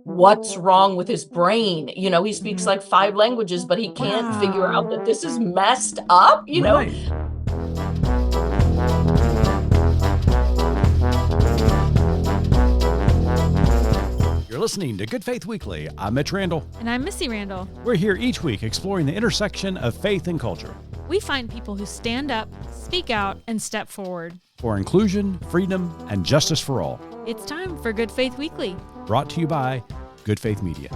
what's wrong with his brain. He speaks Mhm. like 5 languages, but he can't figure out that Wow. this is messed up. Right. You're listening to Good Faith Weekly. I'm Mitch Randall. And I'm Missy Randall. We're here each week exploring the intersection of faith and culture We find people who stand up, speak out, and step forward. for inclusion, freedom, and justice for all. It's time for Good Faith Weekly. Brought to you by Good Faith Media.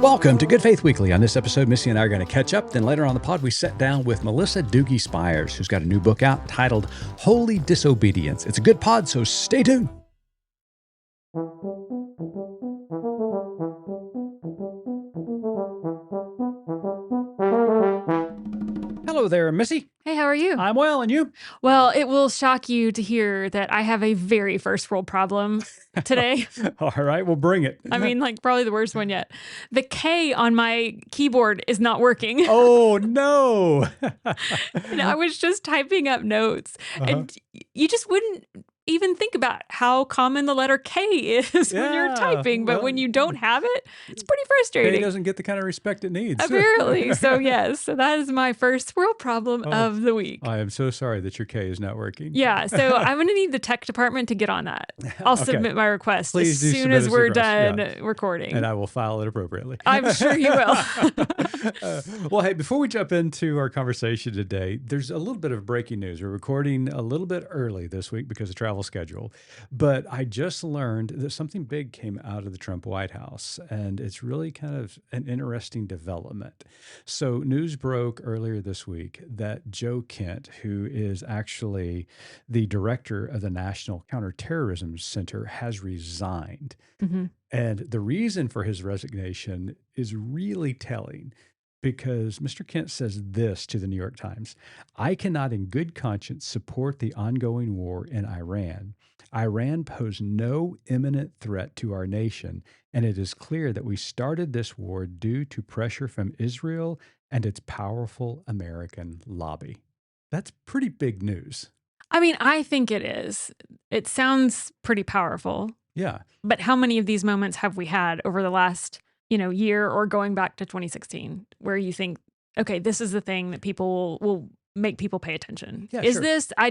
Welcome to Good Faith Weekly. On this episode, Missy and I are going to catch up. Then later on the pod, we sat down with Melissa Duge Spiers, who's got a new book out titled Holy Disobedience. It's a good pod, so stay tuned. Hello there, Missy. Hey, how are you? I'm well, and you? Well, it will shock you to hear that I have a very first world problem today. All right, we'll bring it. I mean, like probably the worst one yet. The K on my keyboard is not working. Oh, no. And I was just typing up notes, and you just wouldn't even think about how common the letter K is when you're Yeah, typing. But well, when you don't have it, it's pretty It frustrating. doesn't get the kind of respect it needs. Apparently. So, yes. So that is my first world problem of the week. I am so sorry that your K is not working. Yeah, so I'm going to need the tech department to get on that. I'll Okay. submit my request Please do as soon submit as us a we're request, done recording. And I will file it appropriately. I'm sure you will. Well, hey, before we jump into our conversation today, there's a little bit of breaking news. We're recording a little bit early this week because of travel schedule, but I just learned that something big came out of the Trump White House, and it's really kind of an interesting development. So news broke earlier this week that Joe Kent, who is actually the director of the National Counterterrorism Center, has resigned. Mhm. And the reason for his resignation is really telling because Mr. Kent says this to the New York Times: I cannot in good conscience support the ongoing war in Iran. Iran posed no imminent threat to our nation, and it is clear that we started this war due to pressure from Israel and its powerful American lobby. That's pretty big news. I mean, I think it is. It sounds pretty powerful. Yeah. But how many of these moments have we had over the last, year or going back to 2016 where you think, okay, this is the thing that people will make people pay attention? Yeah, Is sure. this? I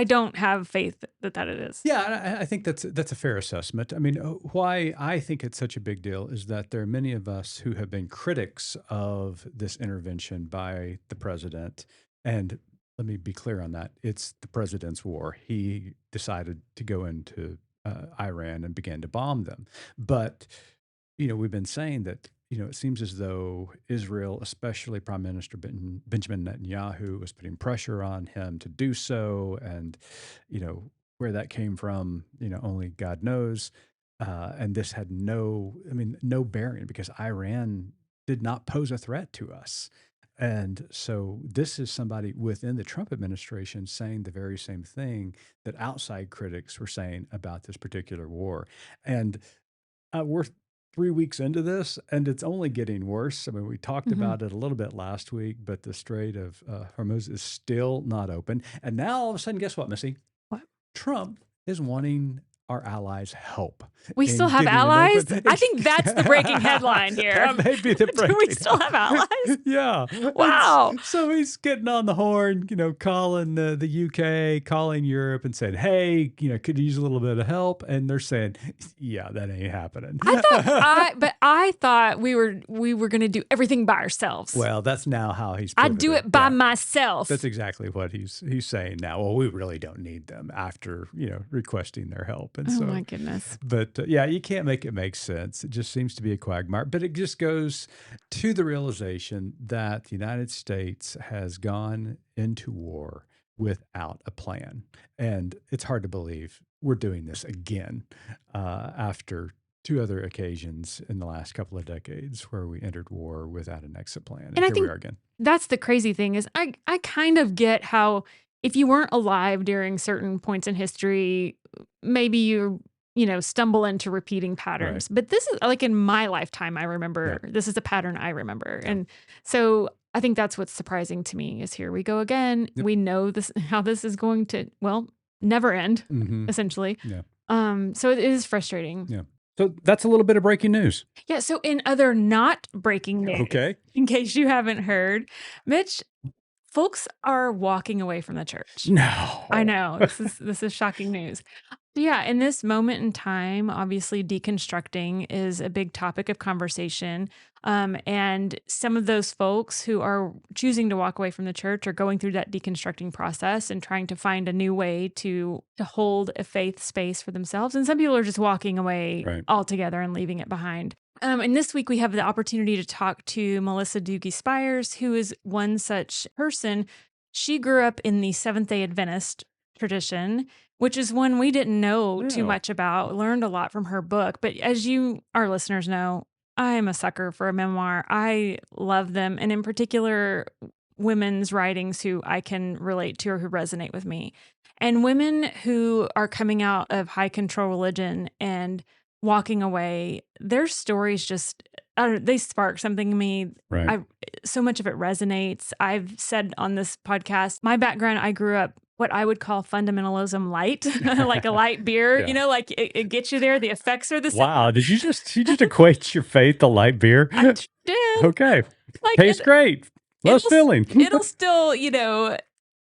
don't have faith that it is. Yeah, and I think that's a fair assessment. I mean, why I think it's such a big deal is that there are many of us who have been critics of this intervention by the president. And let me be clear on that. It's the president's war. He decided to go into Iran and began to bomb them. But, we've been saying that, it seems as though Israel, especially Prime Minister Benjamin Netanyahu, was putting pressure on him to do so. And, where that came from, only God knows. And this had no bearing because Iran did not pose a threat to us. And so this is somebody within the Trump administration saying the very same thing that outside critics were saying about this particular war. And we're 3 weeks into this, and it's only getting worse. I mean, we talked Mhm. about it a little bit last week, but the Strait of Hormuz is still not open. And now all of a sudden, guess what, Missy? What? Trump is wanting our allies' help. We in still have getting an allies? open- I think that's the breaking headline here. That may be the breaking. Do we still have allies? Yeah. Wow. So he's getting on the horn, calling the UK, calling Europe and saying, hey, could you use a little bit of help? And they're saying, yeah, that ain't happening. I thought we were going to do everything by ourselves. Well, that's now how he's I do pivoted. it by Yeah. myself. That's exactly what he's saying now. Well, we really don't need them after, requesting their help. And Oh so, my goodness. but yeah, you can't make it make sense. It just seems to be a quagmire. But it just goes to the realization that the United States has gone into war without a plan. And it's hard to believe we're doing this again after two other occasions in the last couple of decades where we entered war without an exit plan. And I here think we are again. that's the crazy thing is I kind of get how if you weren't alive during certain points in history, maybe you stumble into repeating patterns. But this is like in my lifetime, I remember this is a pattern I remember. And so I think that's what's surprising to me is here we go again. Yep. We know this how this is going to, well, never end, Mhm. essentially. Yeah. So it is frustrating. Yeah. So that's a little bit of breaking news. Yeah. So in other not breaking news, Okay. in case you haven't heard, Mitch, folks are walking away from the church. No. I know this is shocking news. Yeah, in this moment in time, obviously deconstructing is a big topic of conversation. And some of those folks who are choosing to walk away from the church are going through that deconstructing process and trying to find a new way to hold a faith space for themselves. And some people are just walking away Right. altogether and leaving it behind. And this week we have the opportunity to talk to Melissa Duge Spiers, who is one such person. She grew up in the Seventh-day Adventist tradition, which is one we didn't know too No. much about. Learned a lot from her book. But as you, our listeners, know, I am a sucker for a memoir. I love them. And in particular, women's writings who I can relate to or who resonate with me. And women who are coming out of high control religion and walking away, their stories just, they spark something in me. Right. So much of it resonates. I've said on this podcast, my background, I grew up what I would call fundamentalism light, like a light beer, Yeah. like it gets you there. The effects are the same. Wow. Did you just equate your faith to light beer? I did. Okay. Like Tastes great. Less filling. It'll still,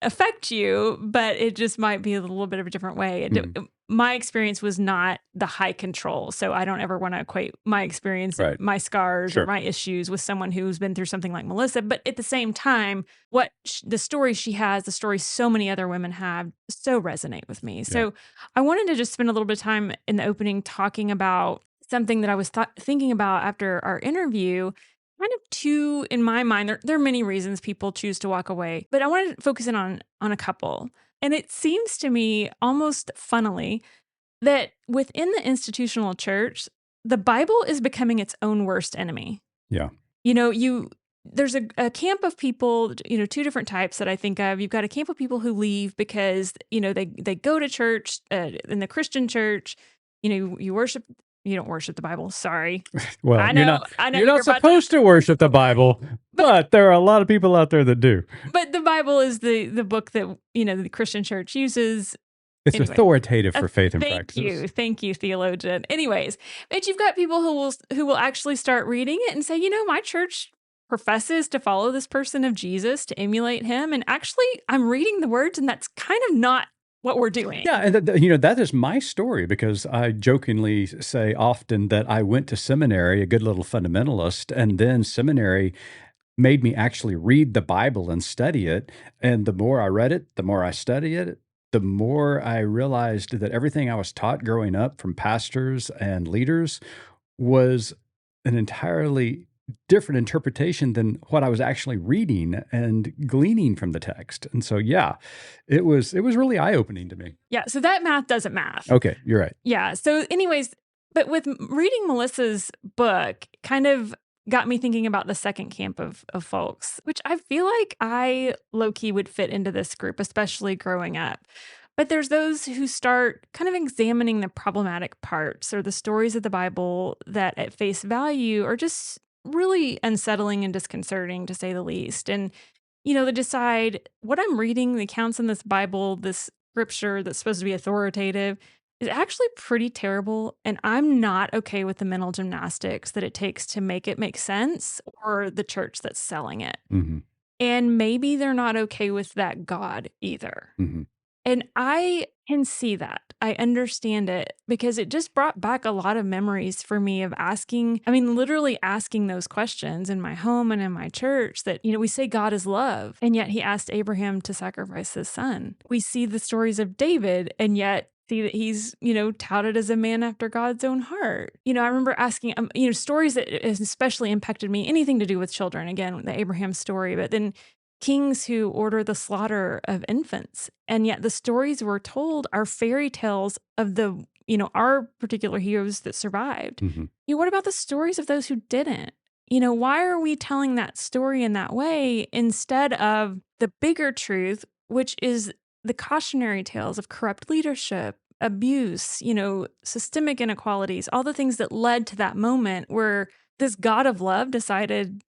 affect you, but it just might be a little bit of a different way. My experience was not the high control. So I don't ever want to equate my experience, Right. my scars Sure. or my issues with someone who's been through something like Melissa. But at the same time, the story she has, the story so many other women have, so resonate with me. So I wanted to just spend a little bit of time in the opening talking about something that I was thinking about after our interview. Kind of two, in my mind, there are many reasons people choose to walk away, but I wanted to focus in on a couple. And it seems to me almost funnily that within the institutional church, the Bible is becoming its own worst enemy. Yeah. There's a camp of people, two different types that I think of. You've got a camp of people who leave because, they go to church, in the Christian church, you worship. You don't worship the Bible. Sorry. Well, I know you're not supposed to worship the Bible, but there are a lot of people out there that do. But the Bible is the book that, the Christian church uses. It's Anyway. authoritative for faith and practices. Thank you, theologian. Anyways, but you've got people who will actually start reading it and say, my church professes to follow this person of Jesus, to emulate him. And actually, I'm reading the words, and that's kind of not what we're doing. Yeah, and that is my story, because I jokingly say often that I went to seminary, a good little fundamentalist, and then seminary made me actually read the Bible and study it. And the more I read it, the more I studied it, the more I realized that everything I was taught growing up from pastors and leaders was an entirely different interpretation than what I was actually reading and gleaning from the text. And so, it was really eye-opening to me. Yeah, so that math doesn't math. Okay, you're right. Yeah, so anyways, but with reading Melissa's book kind of got me thinking about the second camp of folks, which I feel like I low-key would fit into this group, especially growing up. But there's those who start kind of examining the problematic parts or the stories of the Bible that at face value are just really unsettling and disconcerting, to say the least. And, they decide what I'm reading, the accounts in this Bible, this scripture that's supposed to be authoritative, is actually pretty terrible. And I'm not okay with the mental gymnastics that it takes to make it make sense, or the church that's selling it. Mm-hmm. And maybe they're not okay with that God either. Mm-hmm. And I can see that. I understand it, because it just brought back a lot of memories for me of literally asking those questions in my home and in my church that, we say God is love, and yet he asked Abraham to sacrifice his son. We see the stories of David, and yet see that he's, touted as a man after God's own heart. I remember asking, stories that especially impacted me, anything to do with children, again, the Abraham story, but then kings who order the slaughter of infants. And yet the stories we're told are fairy tales of our particular heroes that survived. Mm-hmm. What about the stories of those who didn't? Why are we telling that story in that way instead of the bigger truth, which is the cautionary tales of corrupt leadership, abuse, systemic inequalities, all the things that led to that moment where this God of love decided,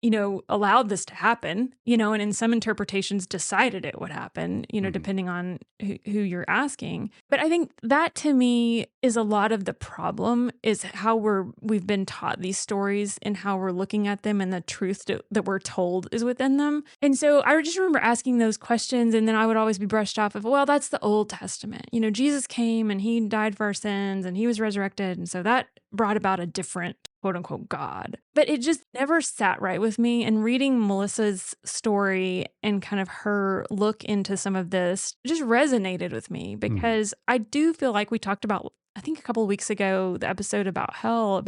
allowed this to happen, and in some interpretations decided it would happen, depending on who you're asking. But I think that to me is a lot of the problem, is how we've been taught these stories and how we're looking at them, and the truth that we're told is within them. And so I just remember asking those questions, and then I would always be brushed off of, well, that's the Old Testament. Jesus came and he died for our sins and he was resurrected. And so that brought about a different quote unquote God. But it just never sat right with me. And reading Melissa's story and kind of her look into some of this just resonated with me, because I do feel like we talked about, I think a couple of weeks ago, the episode about hell,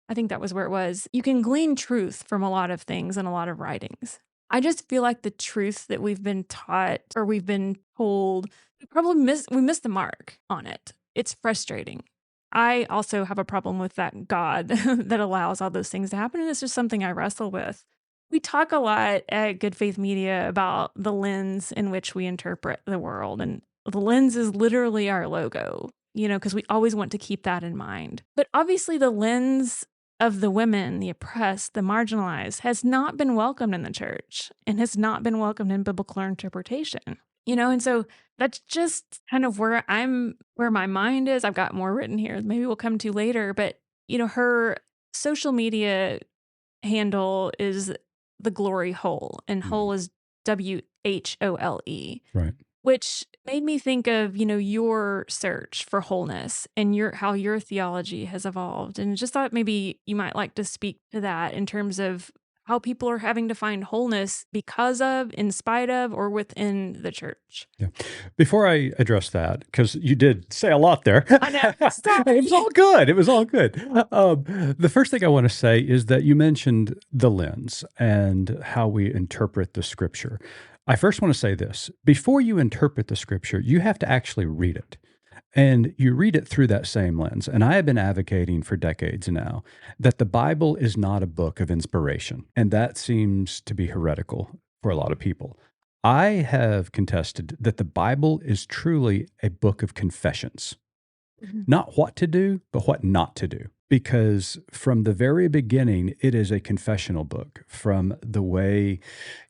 I think that was where it was. You can glean truth from a lot of things and a lot of writings. I just feel like the truth that we've been taught or we've been told, we missed the mark on it. It's frustrating. I also have a problem with that God that allows all those things to happen. And it's just something I wrestle with. We talk a lot at Good Faith Media about the lens in which we interpret the world. And the lens is literally our logo, because we always want to keep that in mind. But obviously the lens of the women, the oppressed, the marginalized, has not been welcomed in the church and has not been welcomed in biblical interpretation. And so that's just kind of where my mind is. I've got more written here. Maybe we'll come to later, but her social media handle is The Glory Hole, and Hole is WHOLE. Right. Which made me think of, your search for wholeness and how your theology has evolved. And just thought maybe you might like to speak to that in terms of how people are having to find wholeness because of, in spite of, or within the church. Yeah. Before I address that, because you did say a lot there. I know. Stop. It was all good. It was all good. The first thing I want to say is that you mentioned the lens and how we interpret the scripture. I first want to say this. Before you interpret the scripture, you have to actually read it. And you read it through that same lens. And I have been advocating for decades now that the Bible is not a book of inspiration. And that seems to be heretical for a lot of people. I have contested that the Bible is truly a book of confessions. Not what to do, but what not to do. Because from the very beginning, it is a confessional book. From the way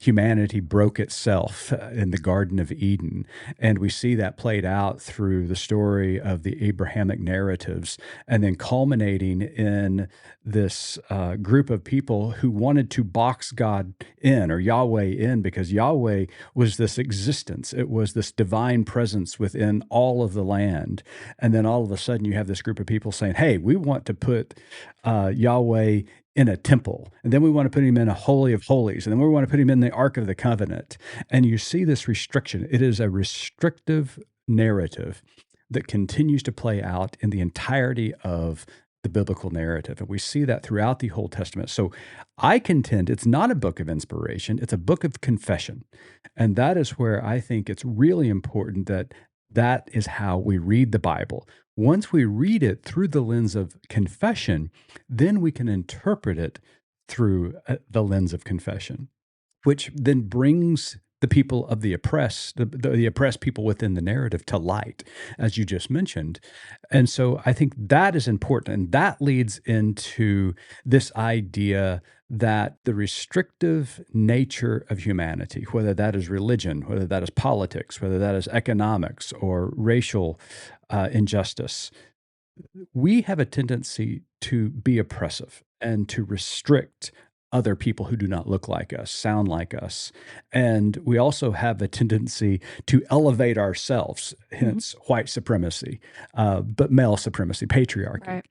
humanity broke itself in the Garden of Eden. And we see that played out through the story of the Abrahamic narratives, and then culminating in this group of people who wanted to box God in, or Yahweh in, because Yahweh was this existence. It was this divine presence within all of the land. And then all of a sudden you have this group of people saying, hey, we want to put Yahweh in a temple, and then we want to put him in a holy of holies, and then we want to put him in the Ark of the Covenant. And you see this restriction. It is a restrictive narrative that continues to play out in the entirety of the biblical narrative. And we see that throughout the Old Testament. So I contend it's not a book of inspiration, it's a book of confession. And that is where I think it's really important that is how we read the Bible. Once we read it through the lens of confession, then we can interpret it through the lens of confession, which then brings the people of the oppressed, the oppressed people within the narrative to light, as you just mentioned. And so I think that is important. And that leads into this idea that the restrictive nature of humanity, whether that is religion, whether that is politics, whether that is economics or racial injustice, we have a tendency to be oppressive and to restrict other people who do not look like us, sound like us. And we also have a tendency to elevate ourselves, hence white supremacy, but male supremacy, patriarchy. Right.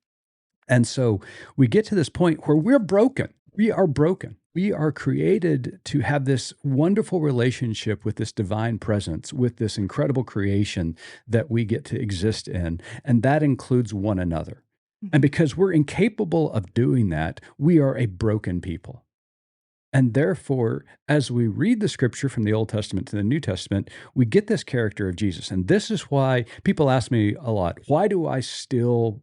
And so we get to this point where we're broken. We are broken. We are created to have this wonderful relationship with this divine presence, with this incredible creation that we get to exist in, and that includes one another. And because we're incapable of doing that, we are a broken people. And therefore, as we read the scripture from the Old Testament to the New Testament, we get this character of Jesus. And this is why people ask me a lot, why do I still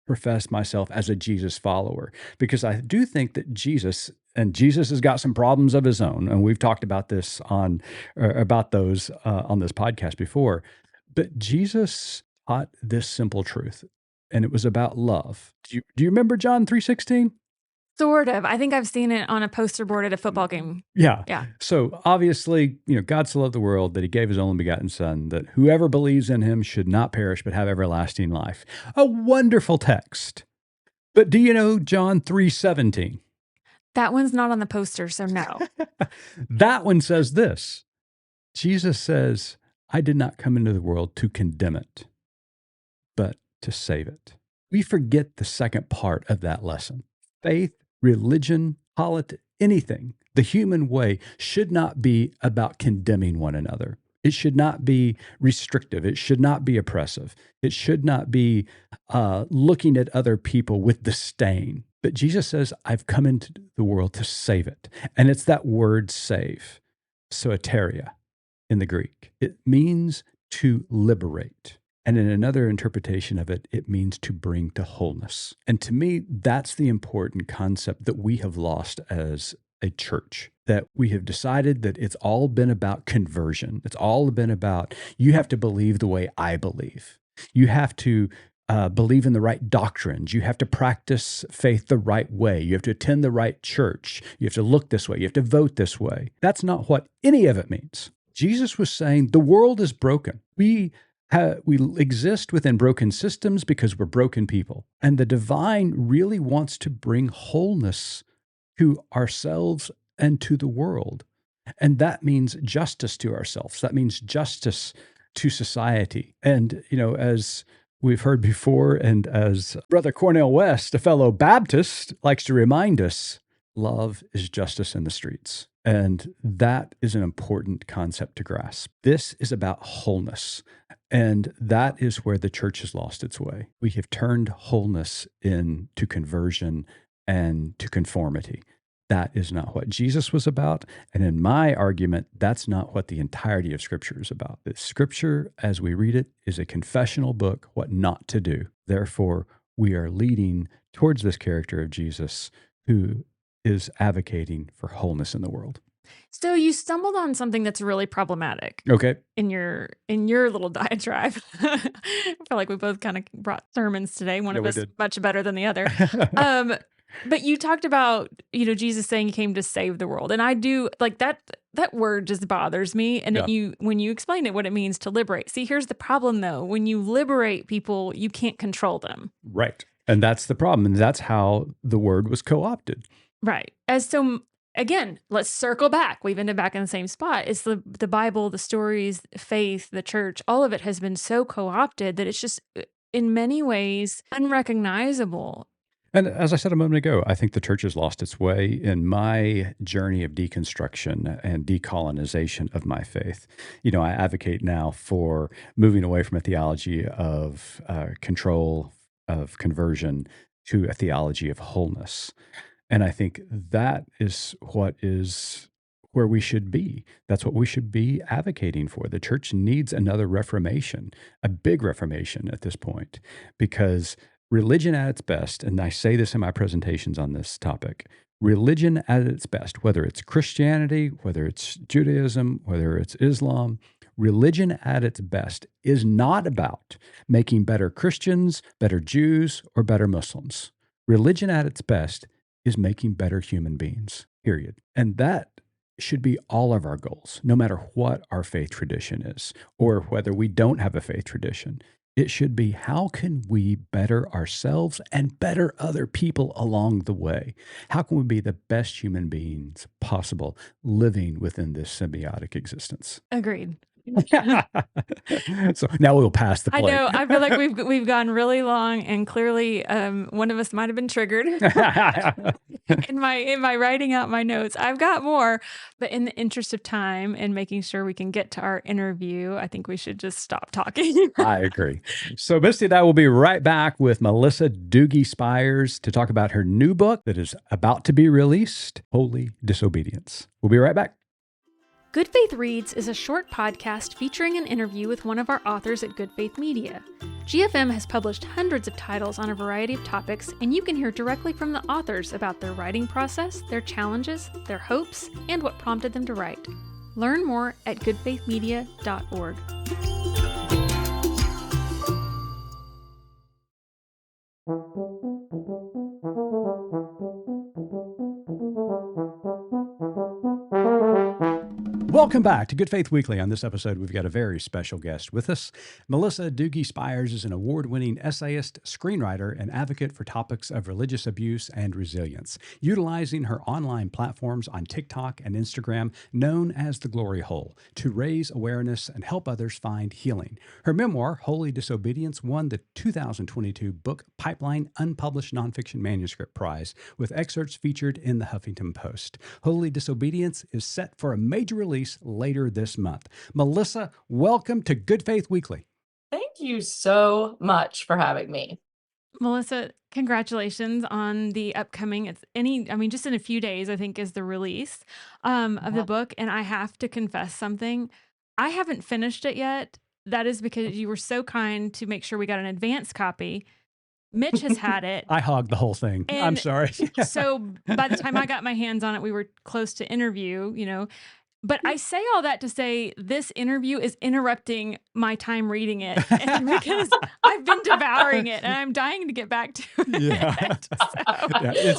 profess myself as a Jesus follower? Because I do think that Jesus has got some problems of his own. And we've talked about this about those on this podcast before. But Jesus taught this simple truth. And it was about love. Do you remember John 3:16? Sort of. I think I've seen it on a poster board at a football game. Yeah. Yeah. So obviously, God so loved the world that he gave his only begotten son, that whoever believes in him should not perish, but have everlasting life. A wonderful text. But do you know John 3:17? That one's not on the poster, so no. That one says this. Jesus says, I did not come into the world to condemn it, but to save it. We forget the second part of that lesson. Faith, religion, politics, anything, the human way should not be about condemning one another. It should not be restrictive. It should not be oppressive. It should not be looking at other people with disdain. But Jesus says, I've come into the world to save it. And it's that word save, soteria in the Greek. It means to liberate. And in another interpretation of it, it means to bring to wholeness. And to me, that's the important concept that we have lost as a church, that we have decided that it's all been about conversion. It's all been about, you have to believe the way I believe. You have to believe in the right doctrines. You have to practice faith the right way. You have to attend the right church. You have to look this way. You have to vote this way. That's not what any of it means. Jesus was saying the world is broken. We exist within broken systems because we're broken people. And the divine really wants to bring wholeness to ourselves and to the world. And that means justice to ourselves. That means justice to society. And, as we've heard before, and as Brother Cornel West, a fellow Baptist, likes to remind us, love is justice in the streets. And that is an important concept to grasp. This is about wholeness. And that is where the church has lost its way. We have turned wholeness into conversion and to conformity. That is not what Jesus was about. And in my argument, that's not what the entirety of Scripture is about. The Scripture, as we read it, is a confessional book, what not to do. Therefore, we are leading towards this character of Jesus who is advocating for wholeness in the world. So you stumbled on something that's really problematic. Okay. In your little diatribe. I feel like we both kind of brought sermons today. One of us did. Much better than the other. But you talked about, Jesus saying he came to save the world. And I do like that word just bothers me. And then when you explain it, what it means to liberate. See, here's the problem though. When you liberate people, you can't control them. Right. And that's the problem. And that's how the word was co-opted. Right. Again, let's circle back. We've ended back in the same spot. It's the Bible, the stories, faith, the church, all of it has been so co-opted that it's just in many ways unrecognizable. And as I said a moment ago, I think the church has lost its way in my journey of deconstruction and decolonization of my faith. I advocate now for moving away from a theology of control, of conversion, to a theology of wholeness. And I think that is where we should be. That's what we should be advocating for. The church needs another reformation, a big reformation at this point, because religion at its best, and I say this in my presentations on this topic, religion at its best, whether it's Christianity, whether it's Judaism, whether it's Islam, religion at its best is not about making better Christians, better Jews, or better Muslims. Religion at its best is making better human beings, period. And that should be all of our goals, no matter what our faith tradition is, or whether we don't have a faith tradition. It should be, how can we better ourselves and better other people along the way? How can we be the best human beings possible living within this symbiotic existence? Agreed. So now we'll pass the plate. I know. I feel like we've gone really long, and clearly one of us might have been triggered in my writing out my notes. I've got more, but in the interest of time and making sure we can get to our interview, I think we should just stop talking. I agree. So Misty and I will be right back with Melissa Duge Spiers to talk about her new book that is about to be released, Holy Disobedience. We'll be right back. Good Faith Reads is a short podcast featuring an interview with one of our authors at Good Faith Media. GFM has published hundreds of titles on a variety of topics, and you can hear directly from the authors about their writing process, their challenges, their hopes, and what prompted them to write. Learn more at goodfaithmedia.org. Welcome back to Good Faith Weekly. On this episode, we've got a very special guest with us. Melissa Duge Spiers is an award-winning essayist, screenwriter, and advocate for topics of religious abuse and resilience, utilizing her online platforms on TikTok and Instagram, known as The Glory Hole, to raise awareness and help others find healing. Her memoir, Holy Disobedience, won the 2022 Book Pipeline Unpublished Nonfiction Manuscript Prize, with excerpts featured in the Huffington Post. Holy Disobedience is set for a major release later this month. Melissa, welcome to Good Faith Weekly. Thank you so much for having me. Melissa, congratulations on the upcoming, just in a few days, I think, is the release of the book. And I have to confess something. I haven't finished it yet. That is because you were so kind to make sure we got an advance copy. Mitch has had it. I hogged the whole thing. I'm And sorry. So by the time I got my hands on it, we were close to interview, But I say all that to say this interview is interrupting my time reading it, and because I've been devouring it and I'm dying to get back to it. Yeah.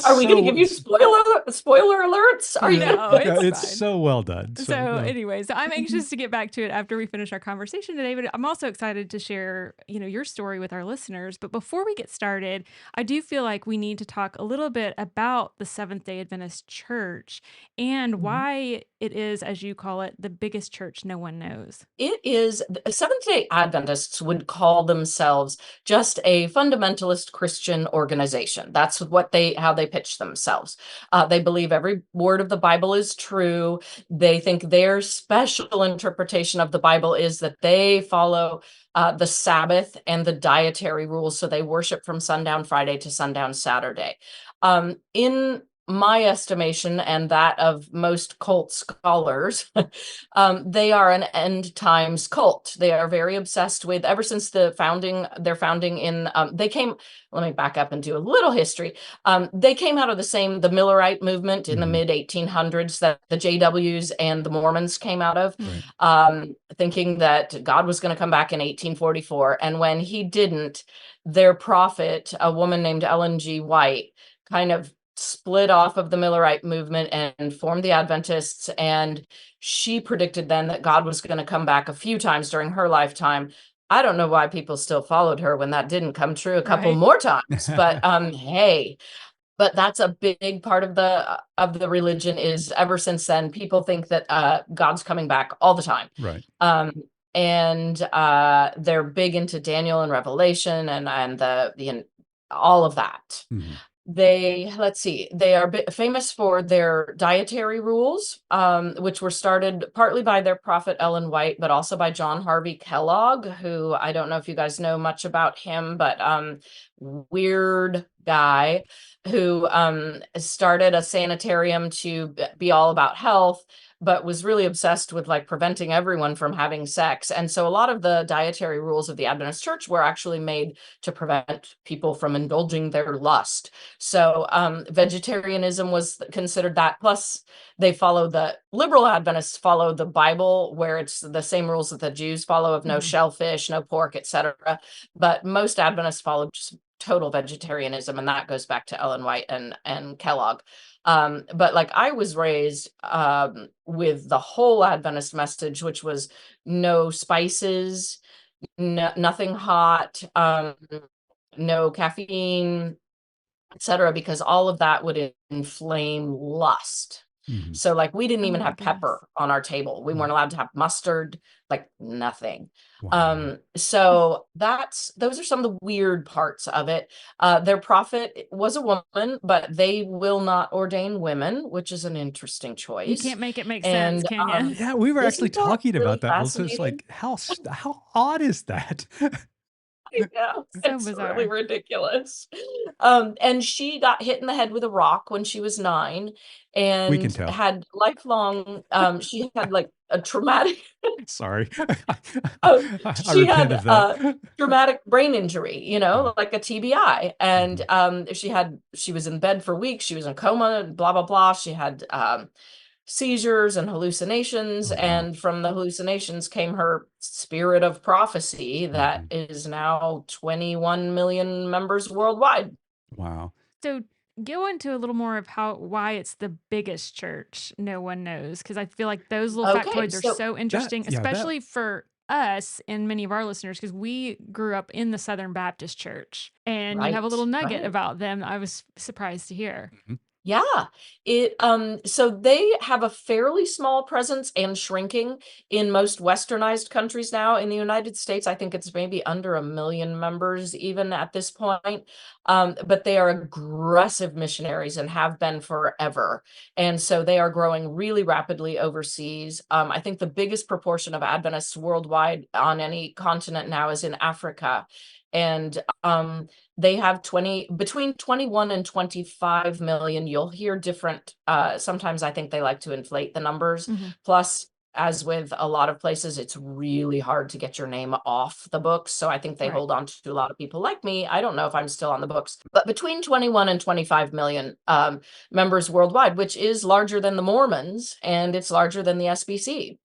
Are we going to give you spoiler alerts? Are you? No, it's fine. so well done. Anyway, so I'm anxious to get back to it after we finish our conversation today, but I'm also excited to share, your story with our listeners. But before we get started, I do feel like we need to talk a little bit about the Seventh-day Adventist Church and why it is, as you call it, the biggest church no one knows. It is, Seventh-day Adventists would call themselves just a fundamentalist Christian organization. That's how they pitch themselves. They believe every word of the Bible is true. They think their special interpretation of the Bible is that they follow the Sabbath and the dietary rules. So they worship from sundown Friday to sundown Saturday. In my estimation and that of most cult scholars, they are an end times cult. They are very obsessed with, ever since their founding in, let me back up and do a little history. They came out of the Millerite movement in the mid 1800s that the JWs and the Mormons came out of, thinking that God was going to come back in 1844. And when he didn't, their prophet, a woman named Ellen G. White, kind of split off of the Millerite movement and formed the Adventists. And she predicted then that God was going to come back a few times during her lifetime. I don't know why people still followed her when that didn't come true a couple more times, but hey, but that's a big part of the religion. Is ever since then, people think that God's coming back all the time. Right. And they're big into Daniel and Revelation and the all of that. They are famous for their dietary rules, which were started partly by their prophet Ellen White, but also by John Harvey Kellogg, who I don't know if you guys know much about him, but weird guy who started a sanitarium to be all about health, but was really obsessed with preventing everyone from having sex. And so a lot of the dietary rules of the Adventist Church were actually made to prevent people from indulging their lust. So vegetarianism was considered that. Plus they liberal Adventists follow the Bible, where it's the same rules that the Jews follow of no shellfish, no pork, etc. But most Adventists follow just total vegetarianism. And that goes back to Ellen White and Kellogg. But I was raised with the whole Adventist message, which was no spices, nothing hot, no caffeine, etc., because all of that would inflame lust. So we didn't even have pepper on our table. We weren't allowed to have mustard, nothing. Wow. So those are some of the weird parts of it. Their prophet was a woman, but they will not ordain women, which is an interesting choice. You can't make it make sense, can you? Yeah, we were actually talking about that. So it's how odd is that? Yeah, So it's bizarre. really ridiculous. And she got hit in the head with a rock when she was 9, and We can tell. had lifelong. She had a traumatic. Sorry. I she repent had of that. traumatic brain injury, like a TBI, and she was in bed for weeks. She was in coma, blah blah blah. She had seizures and hallucinations, and from the hallucinations came her spirit of prophecy that is now 21 million members worldwide. Wow. So go into a little more of why it's the biggest church no one knows, because I feel like those little Okay, factoids are so so interesting, that especially for us and many of our listeners, because we grew up in the Southern Baptist Church, and you have a little right, nugget right. about them I was surprised to hear. Mhm. Yeah, so they have a fairly small presence and shrinking in most westernized countries now. In the United States, I think it's maybe under 1 million members even at this point. But they are aggressive missionaries and have been forever. And so they are growing really rapidly overseas. I think the biggest proportion of Adventists worldwide on any continent now is in Africa. And they have between 21 and 25 million. You'll hear different, sometimes I think they like to inflate the numbers. Mm-hmm. Plus, as with a lot of places, it's really hard to get your name off the books. So I think they Right. hold on to a lot of people like me. I don't know if I'm still on the books, but between 21 and 25 million members worldwide, which is larger than the Mormons and it's larger than the SBC.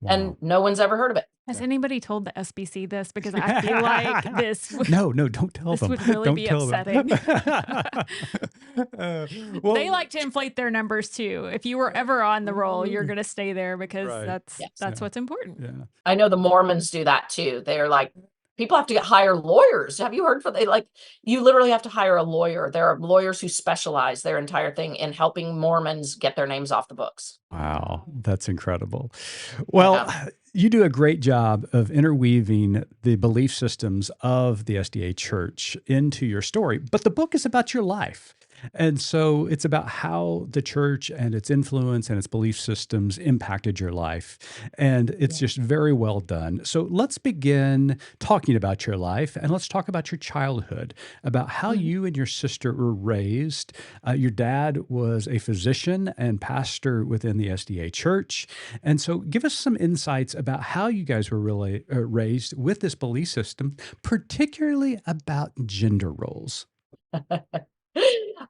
And Wow. no one's ever heard of it. Has anybody told the SBC this? Because I feel like No, don't tell this them. would really Don't be tell them. upsetting. Well, They like to inflate their numbers too. If you were ever on the roll, you're going to stay there because right. that's Yes. that's what's important. Yeah. I know the Mormons do that too. They're like, people have to hire lawyers. Have you heard you literally have to hire a lawyer. There are lawyers who specialize their entire thing in helping Mormons get their names off the books. Wow, that's incredible. Well, Yeah. you do a great job of interweaving the belief systems of the SDA Church into your story, but the book is about your life. And so it's about how the church and its influence and its belief systems impacted your life. And it's just very well done. So let's begin talking about your life and let's talk about your childhood, about how Mhm. you and your sister were raised. Your dad was a physician and pastor within the SDA Church. And so give us some insights about how you guys were really raised with this belief system, particularly about gender roles.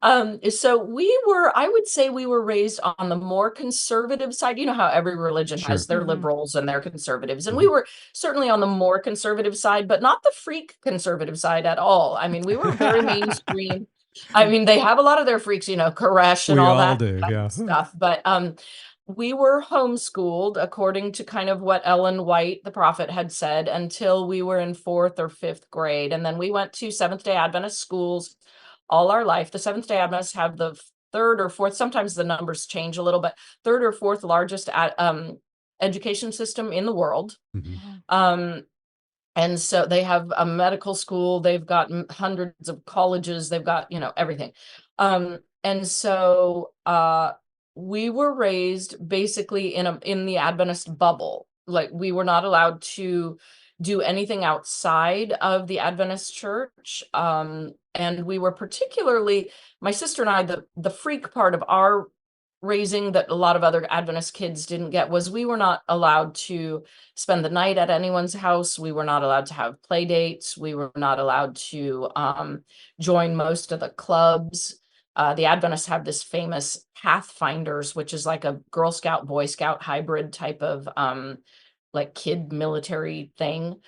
I would say we were raised on the more conservative side. You know how every religion Sure. has their Mm-hmm. liberals and their conservatives. And we Mhm. were certainly on the more conservative side, but not the freak conservative side at all. I mean, we were very mainstream. I mean, they have a lot of their freaks, Koresh and We all all that do, kind yeah. of stuff. But we were homeschooled according to kind of what Ellen White, the prophet, had said until we were in 4th or 5th grade. And then we went to Seventh-day Adventist schools all our life. The Seventh-day Adventists have the third or fourth, sometimes the numbers change a little, but third or fourth largest education system in the world. Mhm. Wow. And so they have a medical school, they've got hundreds of colleges, they've got, everything. And so we were raised basically in the Adventist bubble. Like we were not allowed to do anything outside of the Adventist church. And we were particularly, my sister and I, the freak part of our raising that a lot of other Adventist kids didn't get was we were not allowed to spend the night at anyone's house. We were not allowed to have play dates. We were not allowed to join most of the clubs. The Adventists have this famous Pathfinders, which is like a Girl Scout, Boy Scout hybrid type of like kid military thing.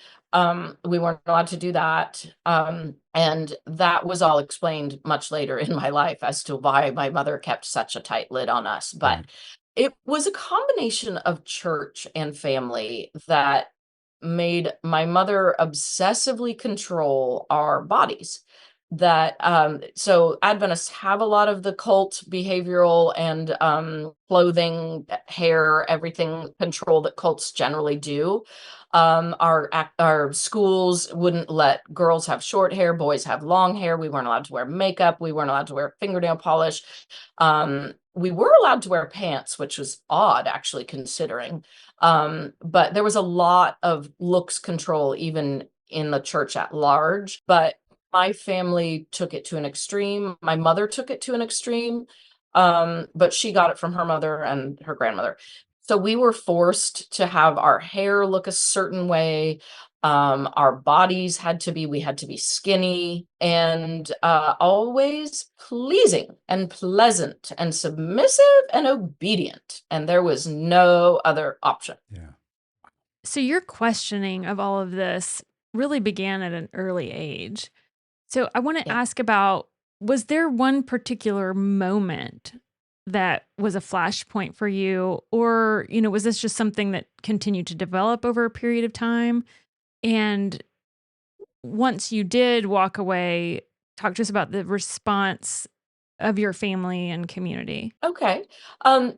We weren't allowed to do that. And that was all explained much later in my life as to why my mother kept such a tight lid on us. But Right. it was a combination of church and family that made my mother obsessively control our bodies. So Adventists have a lot of the cult behavioral and clothing, hair, everything control that cults generally do. Our schools wouldn't let girls have short hair, boys have long hair. We weren't allowed to wear makeup. We weren't allowed to wear fingernail polish. We were allowed to wear pants, which was odd, actually, considering. But there was a lot of looks control, even in the church at large. But my family took it to an extreme. My mother took it to an extreme, but she got it from her mother and her grandmother. So we were forced to have our hair look a certain way. Our bodies we had to be skinny and always pleasing and pleasant and submissive and obedient. And there was no other option. Yeah. So your questioning of all of this really began at an early age. So I want to Yeah. ask about Was there one particular moment that was a flashpoint for you? Or, was this just something that continued to develop over a period of time? And once you did walk away, talk to us about the response of your family and community. Okay.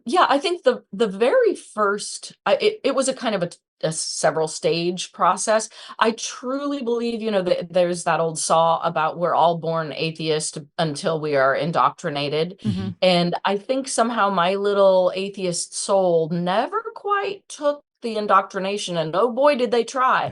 Yeah, I think the very first, it was a kind of a several stage process. I truly believe, that there's that old saw about we're all born atheist until we are indoctrinated. Mhm. And I think somehow my little atheist soul never quite took the indoctrination, and oh boy, did they try.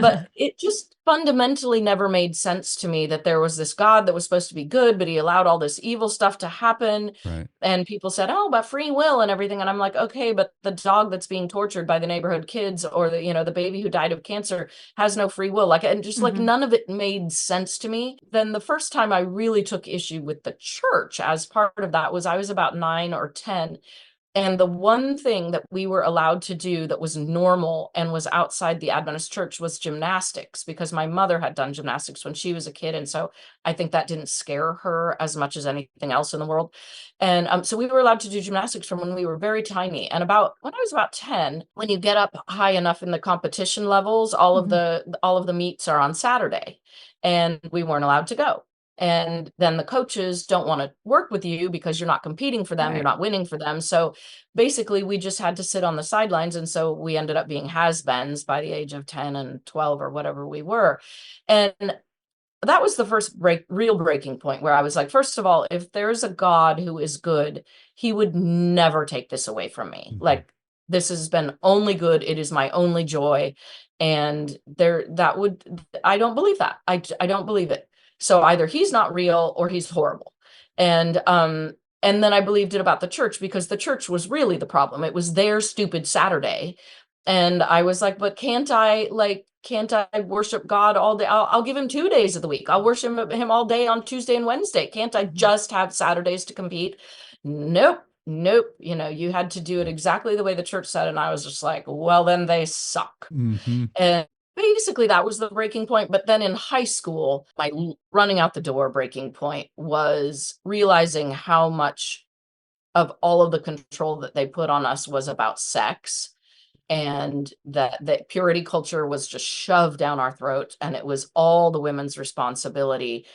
But it just fundamentally never made sense to me that there was this God that was supposed to be good, but he allowed all this evil stuff to happen. Right. And people said, oh, but free will and everything. And I'm like, okay, but the dog that's being tortured by the neighborhood kids, or the baby who died of cancer, has no free will. And just like Mhm. none of it made sense to me. Then the first time I really took issue with the church as part of that was I was about 9 or 10. And the one thing that we were allowed to do that was normal and was outside the Adventist church was gymnastics, because my mother had done gymnastics when she was a kid. And so I think that didn't scare her as much as anything else in the world. And so we were allowed to do gymnastics from when we were very tiny. And when I was about 10, when you get up high enough in the competition levels, all of the meets are on Saturday, and we weren't allowed to go. And then the coaches don't want to work with you because you're not competing for them, Right. you're not winning for them. So basically we just had to sit on the sidelines. And so we ended up being has-beens by the age of 10 and 12 or whatever we were. And that was the first real breaking point, where I was like, first of all, if there's a God who is good, he would never take this away from me. Mhm. Like, this has been only good. It is my only joy. And I don't believe that. I don't believe it. So either he's not real or he's horrible. And then I believed it about the church, because the church was really the problem. It was their stupid Saturday. And I was like, but can't I worship God all day? I'll give him 2 days of the week. I'll worship him all day on Tuesday and Wednesday. Can't I just have Saturdays to compete? Nope. You had to do it exactly the way the church said. And I was just like, well, then they suck. Mhm. And basically that was the breaking point. But then in high school, my running out the door breaking point was realizing how much of all of the control that they put on us was about sex, and that purity culture was just shoved down our throat, and it was all the women's responsibility.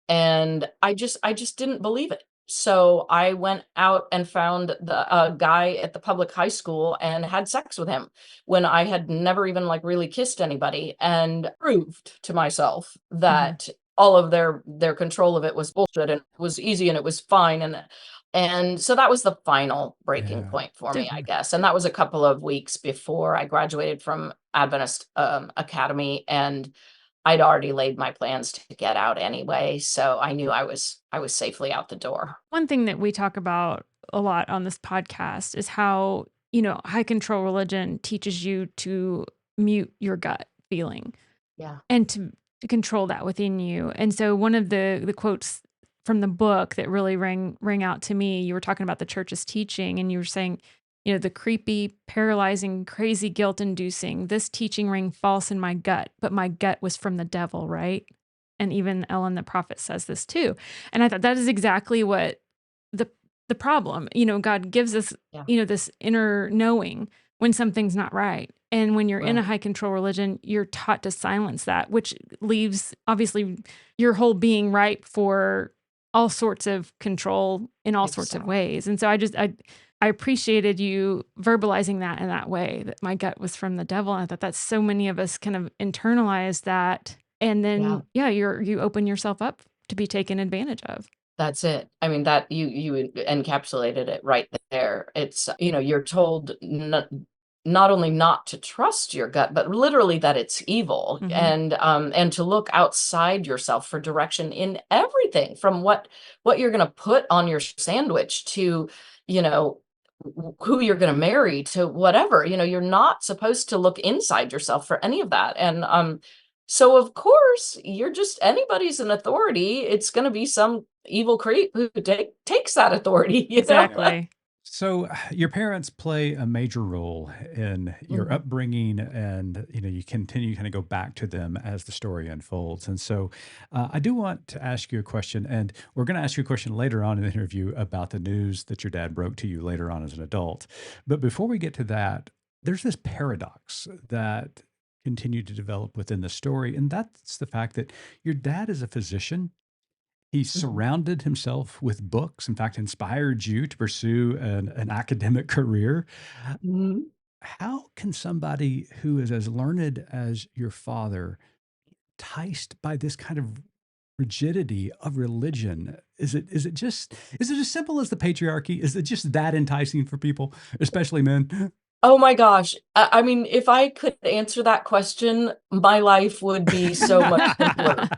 And I just didn't believe it. So I went out and found a guy at the public high school and had sex with him when I had never even really kissed anybody, and proved to myself that all of their control of it was bullshit, and it was easy, and it was fine. And so that was the final breaking Yeah. point for me, I Did- guess. And that was a couple of weeks before I graduated from Adventist Academy, and I'd already laid my plans to get out anyway, so I knew I was safely out the door. One thing that we talk about a lot on this podcast is how, high control religion teaches you to mute your gut feeling Yeah. and to control that within you. And so one of the quotes from the book that really rang out to me, you were talking about the church's teaching, and you were saying, the creepy, paralyzing, crazy, guilt-inducing, this teaching rang false in my gut, but my gut was from the devil, right? And even Ellen the prophet says this too. And I thought that is exactly what the problem. God gives us, Yeah. this inner knowing when something's not right. And when you're in a Right. high control religion, you're taught to silence that, which leaves obviously your whole being ripe for all sorts of control in all sorts of Exactly. ways. And so I appreciated you verbalizing that in that way, that my gut was from the devil. And I thought that so many of us kind of internalize that. And Yeah. then, you open yourself up to be taken advantage of. That's it. I mean, that you encapsulated it right there. It's, you're told not only not to trust your gut, but literally that it's evil, Mhm. and to look outside yourself for direction in everything, from what you're going to put on your sandwich to, you know, who you're going to marry to whatever. You're not supposed to look inside yourself for any of that. And so of course, anybody's an authority. It's going to be some evil creep who takes that authority. Exactly. So your parents play a major role in your Mhm. upbringing, and you continue to kind of go back to them as the story unfolds. And so, I do want to ask you a question, and we're going to ask you a question later on in the interview about the news that your dad broke to you later on as an adult. But before we get to that, there's this paradox that continued to develop within the story, and that's the fact that your dad is a physician. He Mhm. surrounded himself with books, in fact, inspired you to pursue an academic career. Mhm. How can somebody who is as learned as your father enticed by this kind of rigidity of religion? Is it as simple as the patriarchy? Is it just that enticing for people, especially men? Oh my gosh. I mean, if I could answer that question, my life would be so much simpler.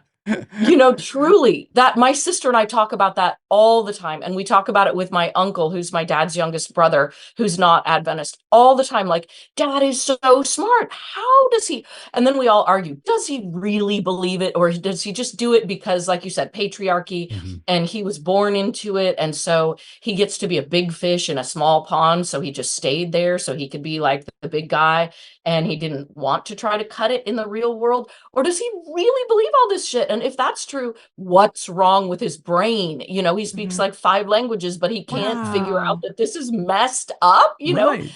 Truly, that my sister and I talk about that all the time. And we talk about it with my uncle, who's my dad's youngest brother, who's not Adventist, all the time. Like, dad is so smart. How does he? And then we all argue, does he really believe it? Or does he just do it because, like you said, patriarchy, Mhm. and he was born into it. And so he gets to be a big fish in a small pond. So he just stayed there so he could be like the big guy. And he didn't want to try to cut it in the real world. Or does he really believe all this shit? And if that's true, what's wrong with his brain? He speaks Mhm. like 5 languages, but he can't figure out Wow. that this is messed up. Right.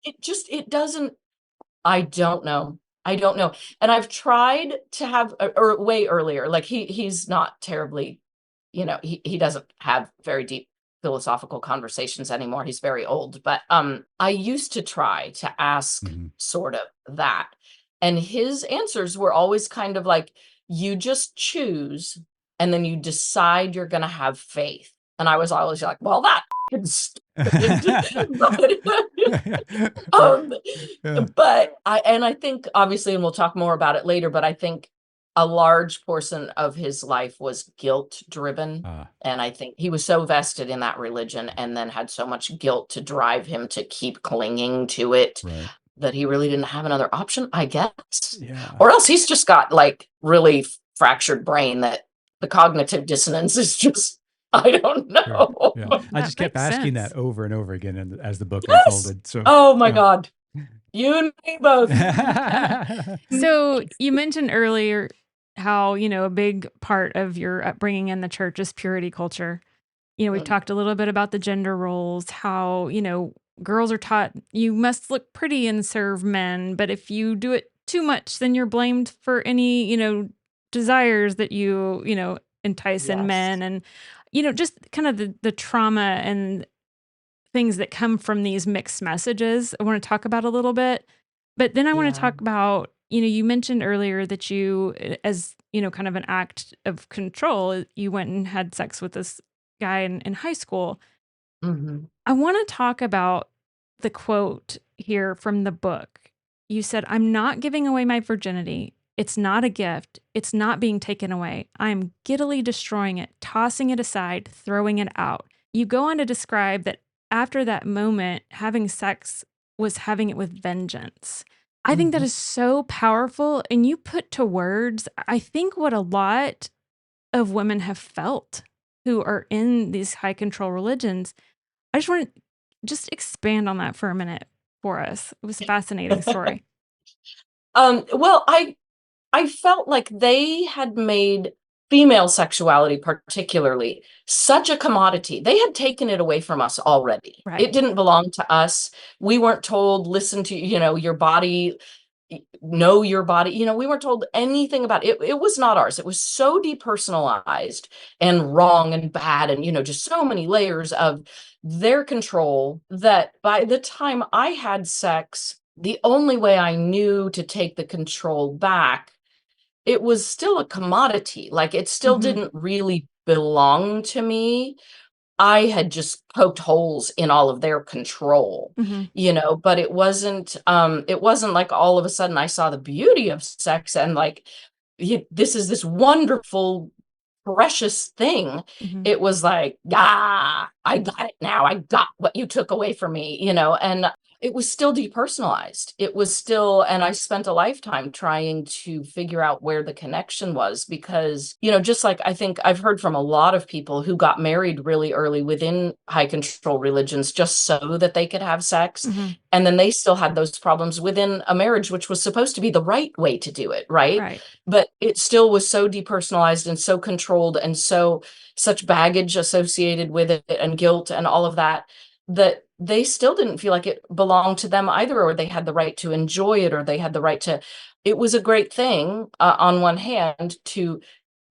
It doesn't, I don't know. I don't know. And I've tried to have, or way earlier, like he's not terribly, he doesn't have very deep philosophical conversations anymore. He's very old, but I used to try to ask Mhm. sort of that. And his answers were always kind of like, you just choose and then you decide you're going to have faith. And I was always like, well, that stupid. um, Yeah. but I think obviously, and we'll talk more about it later, but I think a large portion of his life was guilt driven. Ah, And I think he was so vested in that religion and then had so much guilt to drive him to keep clinging to it right. that he really didn't have another option, I guess. Yeah. Or else he's just got like really fractured brain that the cognitive dissonance is just, I don't Sure. know. Yeah. I That just kept makes asking sense. that over and over again as the book Yes. unfolded. So, Oh my yeah. God. You and me both. So you mentioned earlier how, a big part of your upbringing in the church is purity culture. We've Mm, talked a little bit about the gender roles, how, girls are taught you must look pretty and serve men, but if you do it too much, then you're blamed for any, desires that you entice in yes. men. And, just kind of the trauma and things that come from these mixed messages I want to talk about a little bit. But then I want to Yeah. talk about, you mentioned earlier that you, as, kind of an act of control, you went and had sex with this guy in high school. Mhm. I want to talk about the quote here from the book. You said, I'm not giving away my virginity. It's not a gift. It's not being taken away. I am giddily destroying it, tossing it aside, throwing it out. You go on to describe that after that moment, having sex was having it with vengeance. I think that Mhm. is so powerful. And you put to words, I think, what a lot of women have felt who are in these high control religions. I just want to just expand on that for a minute for us. It was a fascinating story. Well, I felt like they had made female sexuality particularly such a commodity. They had taken it away from us already. Right. It didn't belong to us. We weren't told, listen to, your body, know your body. We weren't told anything about it. It was not ours. It was so depersonalized and wrong and bad and, just so many layers of their control that by the time I had sex, the only way I knew to take the control back, it was still a commodity. Like, it still Mhm. didn't really belong to me. I had just poked holes in all of their control, Mhm. but it wasn't like all of a sudden I saw the beauty of sex and like, this is this wonderful, precious thing. Mhm. It was like, I got it now. I got what you took away from me, and it was still depersonalized. It was still, and I spent a lifetime trying to figure out where the connection was because, just like I think I've heard from a lot of people who got married really early within high control religions just so that they could have sex. Mm-hmm. And then they still had those problems within a marriage, which was supposed to be the right way to do it, right? Right. But it still was so depersonalized and so controlled and such baggage associated with it and guilt and all of that they still didn't feel like it belonged to them either, or they had the right to enjoy it, or they had the right to. It was a great thing on one hand to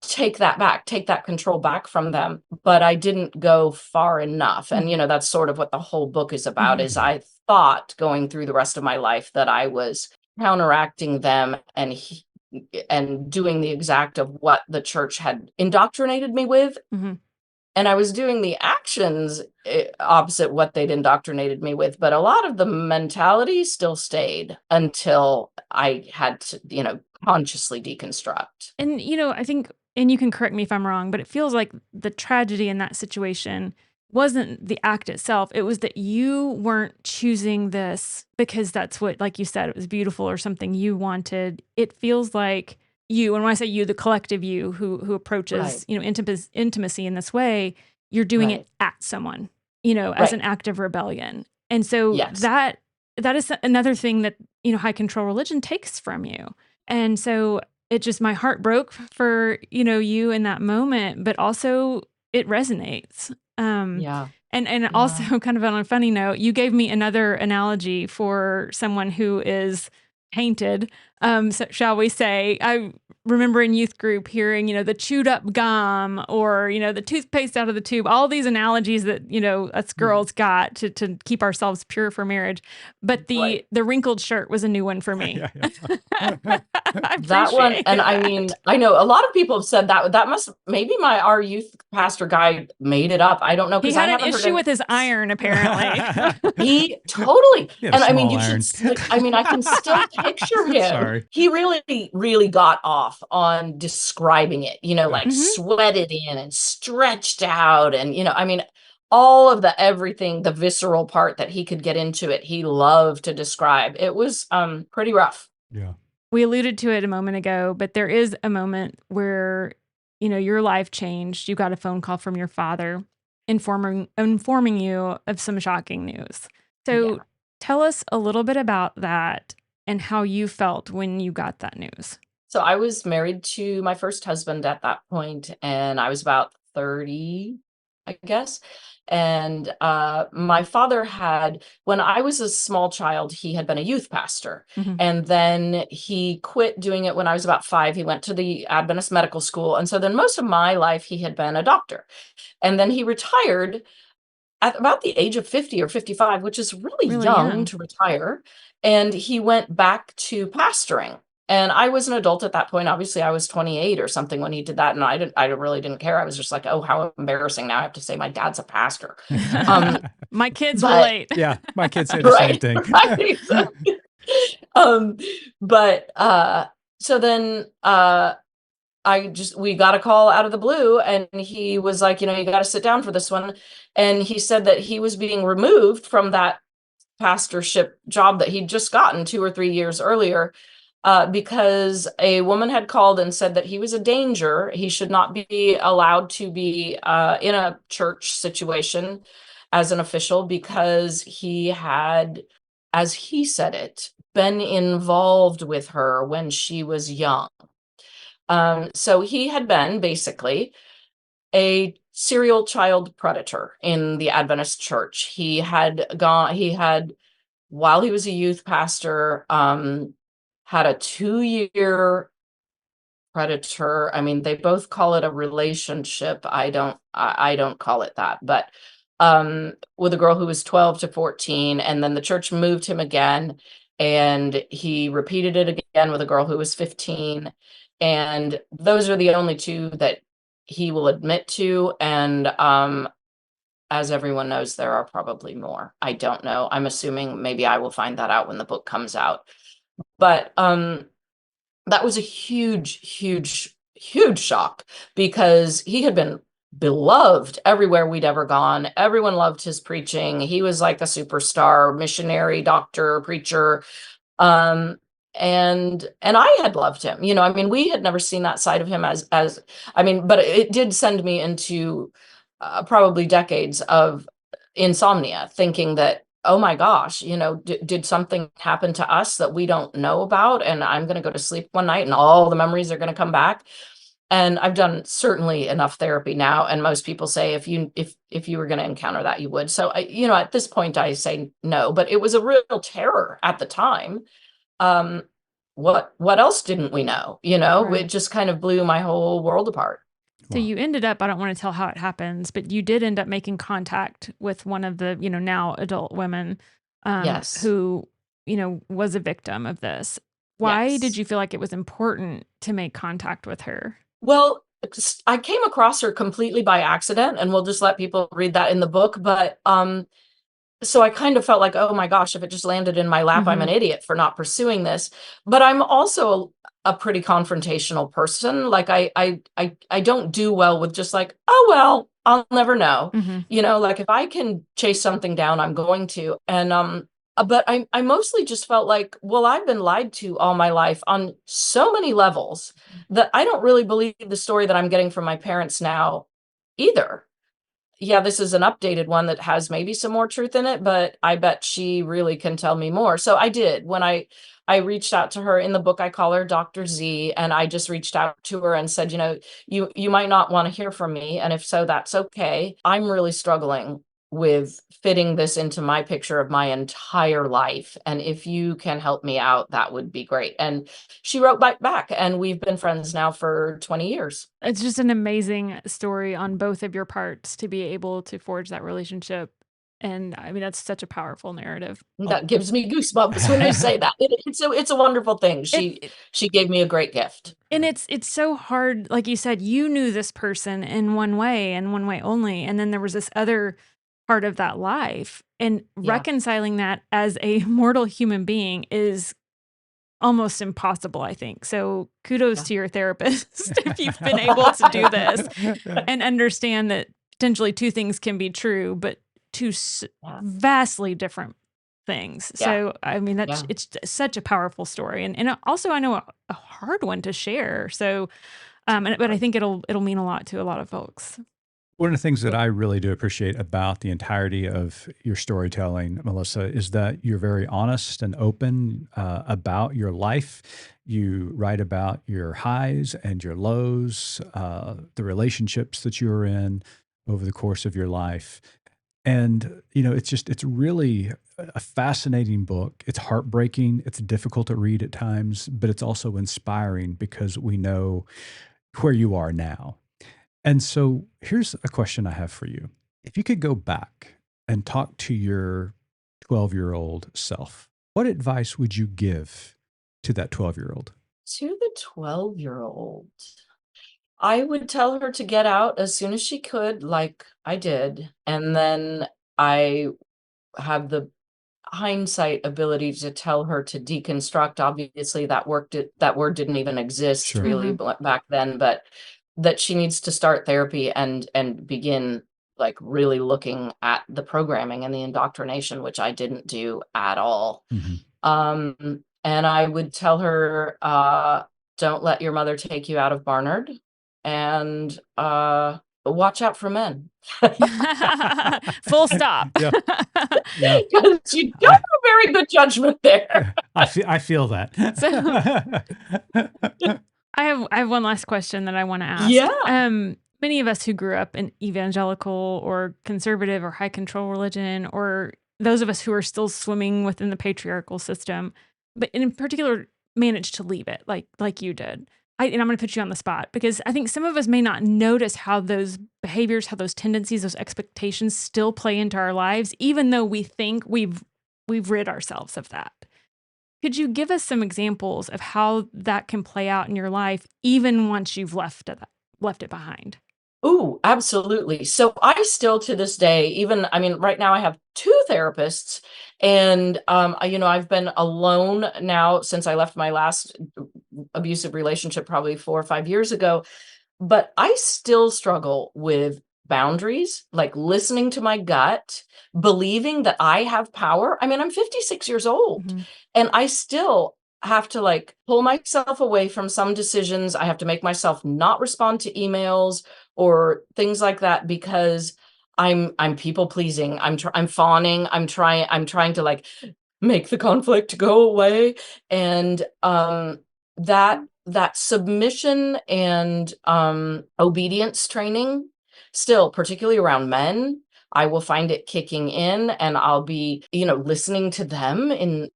take that control back from them, but I didn't go far enough. And that's sort of what the whole book is about. Is I thought going through the rest of my life that I was counteracting them and doing the exact of what the church had indoctrinated me with. And I was doing the actions opposite what they'd indoctrinated me with, but a lot of the mentality still stayed until I had to, consciously deconstruct. And, I think, and you can correct me if I'm wrong, but it feels like the tragedy in that situation wasn't the act itself. It was that you weren't choosing this because that's what, like you said, it was beautiful or something you wanted. It feels like you, and when I say you, the collective you who approaches, intimacy in this way, you're doing it at someone, as an act of rebellion. And so that is another thing that, high control religion takes from you. And so it just, my heart broke for, you in that moment, but also it resonates. And also kind of on a funny note, you gave me another analogy for someone who is tainted, so shall we say. I remember in youth group hearing, the chewed up gum or, the toothpaste out of the tube, all these analogies that, us girls got to keep ourselves pure for marriage. But the wrinkled shirt was a new one for me. That one. And I mean, I know a lot of people have said that must, maybe our youth pastor guy made it up. I don't know. He had an issue with his iron, apparently. He totally, and I mean, I can still picture him. Sorry. He really, really got off on describing it, sweated in and stretched out. And, all of everything, the visceral part that he could get into it, he loved to describe. It was pretty rough. Yeah. We alluded to it a moment ago, but there is a moment where, your life changed. You got a phone call from your father informing you of some shocking news. So tell us a little bit about that and how you felt when you got that news. So I was married to my first husband at that point, and I was about 30, I guess. And my father when I was a small child, he had been a youth pastor. And then he quit doing it when I was about 5. He went to the Adventist medical school. And so then most of my life, he had been a doctor. And then he retired at about the age of 50 or 55, which is really young to retire. And he went back to pastoring. And I was an adult at that point. Obviously, I was 28 or something when he did that. And I really didn't care. I was just like, oh, how embarrassing. Now I have to say my dad's a pastor. My kids relate. Yeah, my kids say the same thing. So then we got a call out of the blue, and he was like, you got to sit down for this one. And he said that he was being removed from that pastorship job that he'd just gotten 2 or 3 years earlier, because a woman had called and said that he was a danger. He should not be allowed to be in a church situation as an official because he had, as he said it, been involved with her when she was young. So he had been basically a serial child predator in the Adventist church. While he was a youth pastor, had a 2-year predator. I mean, they both call it a relationship. I don't call it that, but with a girl who was 12 to 14. And then the church moved him again, and he repeated it again with a girl who was 15. And those are the only 2 that he will admit to. And as everyone knows, there are probably more. I don't know. I'm assuming maybe I will find that out when the book comes out. But that was a huge, huge, huge shock, because he had been beloved everywhere we'd ever gone. Everyone loved his preaching. He was like a superstar, missionary, doctor, preacher. And I had loved him. I mean, we had never seen that side of him but it did send me into probably decades of insomnia, thinking that, oh my gosh, did something happen to us that we don't know about? And I'm going to go to sleep one night and all the memories are going to come back. And I've done certainly enough therapy now. And most people say, if you were going to encounter that, you would. So at this point I say no, but it was a real terror at the time. What else didn't we know? Right. It just kind of blew my whole world apart. So you ended up, I don't want to tell how it happens, but you did end up making contact with one of the, now adult women, Yes. who, was a victim of this. Why Yes. did you feel like it was important to make contact with her? Well, I came across her completely by accident, and we'll just let people read that in the book. But so I kind of felt like, oh my gosh, if it just landed in my lap, I'm an idiot for not pursuing this. But I'm also a pretty confrontational person. Like I don't do well with just like, oh, well, I'll never know. Like if I can chase something down, I'm going to. And but I mostly just felt like, well, I've been lied to all my life on so many levels that I don't really believe the story that I'm getting from my parents now either. Yeah, this is an updated one that has maybe some more truth in it, but I bet she really can tell me more. So I did. When I reached out to her in the book, I call her Dr. Z, and I just reached out to her and said, you might not want to hear from me, and if so, that's okay. I'm really struggling with fitting this into my picture of my entire life, and if you can help me out, that would be great. And she wrote back, and we've been friends now for 20 years. It's just an amazing story on both of your parts to be able to forge that relationship. And I mean, that's such a powerful narrative. That gives me goosebumps when I say that. It's a wonderful thing. She gave me a great gift. And it's so hard. Like you said, you knew this person in one way and one way only. And then there was this other part of that life. And reconciling that as a mortal human being is almost impossible, I think. So kudos to your therapist if you've been able to do this and understand that potentially two things can be true, but two vastly different things. So, I mean, it's such a powerful story. And also I know a hard one to share. So, but I think it'll mean a lot to a lot of folks. One of the things that I really do appreciate about the entirety of your storytelling, Melissa, is that you're very honest and open about your life. You write about your highs and your lows, the relationships that you were in over the course of your life. And, it's really a fascinating book. It's heartbreaking. It's difficult to read at times, but it's also inspiring because we know where you are now. And so here's a question I have for you. If you could go back and talk to your 12-year-old self, what advice would you give to that 12-year-old? To the 12-year-old, I would tell her to get out as soon as she could, like I did. And then I have the hindsight ability to tell her to deconstruct. Obviously, that word didn't even exist really back then, but that she needs to start therapy and begin like really looking at the programming and the indoctrination, which I didn't do at all. And I would tell her, don't let your mother take you out of Barnard, and watch out for men. Full stop. Because you don't have very good judgment there. I feel that. So, I have one last question that I want to ask. Yeah. Many of us who grew up in evangelical or conservative or high control religion, or those of us who are still swimming within the patriarchal system, but in particular managed to leave it like you did. And I'm going to put you on the spot because I think some of us may not notice how those behaviors, how those tendencies, those expectations still play into our lives, even though we think we've rid ourselves of that. Could you give us some examples of how that can play out in your life, even once you've left it behind? Ooh, absolutely. So I still to this day, right now I have 2 therapists, and I've been alone now since I left my last abusive relationship probably 4 or 5 years ago. But I still struggle with boundaries, like listening to my gut, believing that I have power. I mean, I'm 56 years old and I still have to like pull myself away from some decisions. I have to make myself not respond to emails or things like that because I'm people pleasing. I'm fawning. I'm trying to like make the conflict go away. And that submission and obedience training, still, particularly around men, I will find it kicking in, and I'll be, listening to them, and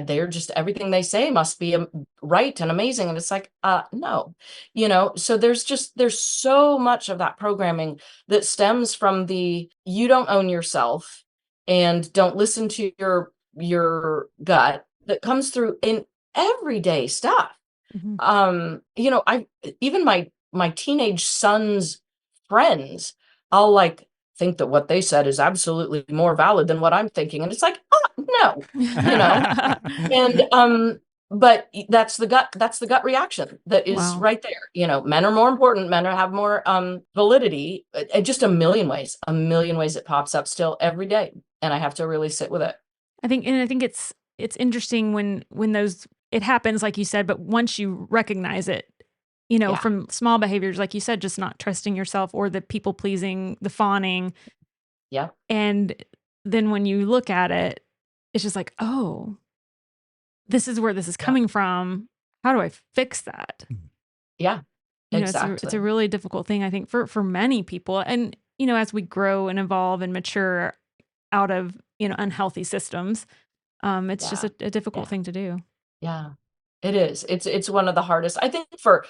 they're just, everything they say must be right and amazing. And it's like, no, so there's so much of that programming that stems from you don't own yourself and don't listen to your gut, that comes through in everyday stuff. I even my teenage son's friends, I'll like think that what they said is absolutely more valid than what I'm thinking. And it's like, no, and but that's the gut reaction that is right there. Men are more important, men have more validity, just a million ways it pops up still every day. And I have to really sit with it. I think it's interesting when it happens, like you said, but once you recognize it, from small behaviors, like you said, just not trusting yourself or the people pleasing, the fawning. Yeah. And then when you look at it, it's just like, oh, this is where this is coming from. How do I fix that? Yeah, exactly. It's a really difficult thing, I think, for many people. And, as we grow and evolve and mature out of, unhealthy systems, it's just a difficult thing to do. Yeah, it is. It's one of the hardest, I think, for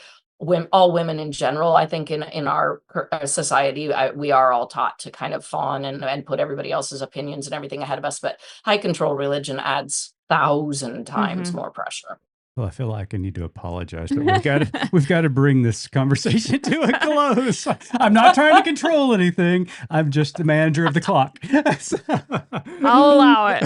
all women in general. I think in our society, we are all taught to kind of fawn and put everybody else's opinions and everything ahead of us. But high control religion adds 1,000 times more pressure. Well, I feel like I need to apologize, but we've got to bring this conversation to a close. I'm not trying to control anything. I'm just the manager of the clock. I'll allow it.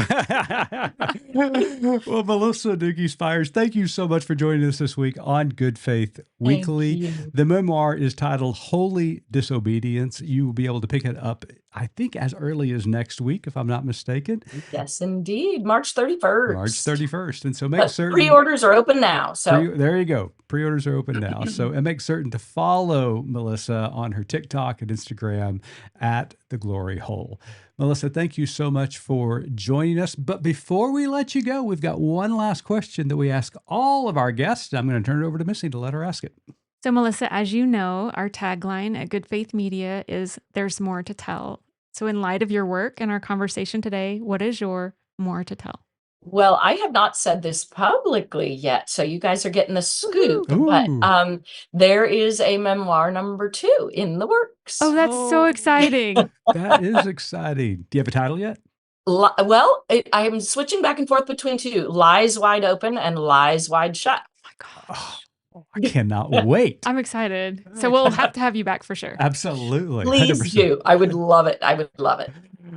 Well, Melissa Duge Spiers, thank you so much for joining us this week on Good Faith Weekly. The memoir is titled Holy Disobedience. You will be able to pick it up, I think, as early as next week, if I'm not mistaken. Yes, indeed. March 31st. March 31st. And so make certain pre-orders are open now. So there you go. Pre-orders are open now. So and make certain to follow Melissa on her TikTok and Instagram at The Glory Hole. Melissa, thank you so much for joining us. But before we let you go, we've got one last question that we ask all of our guests. I'm going to turn it over to Missy to let her ask it. So, Melissa, as you know, our tagline at Good Faith Media is "There's more to tell." So in light of your work and our conversation today, what is your more to tell? Well, I have not said this publicly yet, so you guys are getting the scoop. Ooh. But there is a memoir number 2 in the works. Oh, that's so exciting. That is exciting. Do you have a title yet? Well, I am switching back and forth between 2, Lies Wide Open and Lies Wide Shut. Oh my gosh. I cannot wait. I'm excited. So we'll have to have you back for sure. Absolutely. Please 100%. do. I would love it.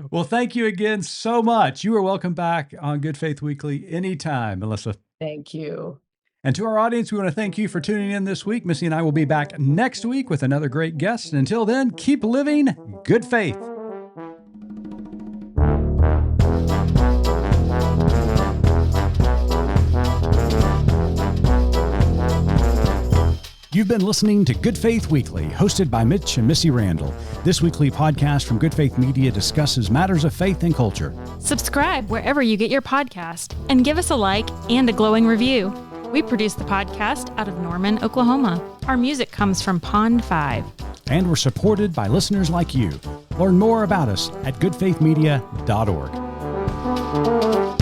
Well, thank you again so much. You are welcome back on Good Faith Weekly anytime, Melissa. Thank you. And to our audience, we want to thank you for tuning in this week. Missy and I will be back next week with another great guest. And until then, keep living good faith. You've been listening to Good Faith Weekly, hosted by Mitch and Missy Randall. This weekly podcast from Good Faith Media discusses matters of faith and culture. Subscribe wherever you get your podcast and give us a like and a glowing review. We produce the podcast out of Norman, Oklahoma. Our music comes from Pond 5. And we're supported by listeners like you. Learn more about us at goodfaithmedia.org.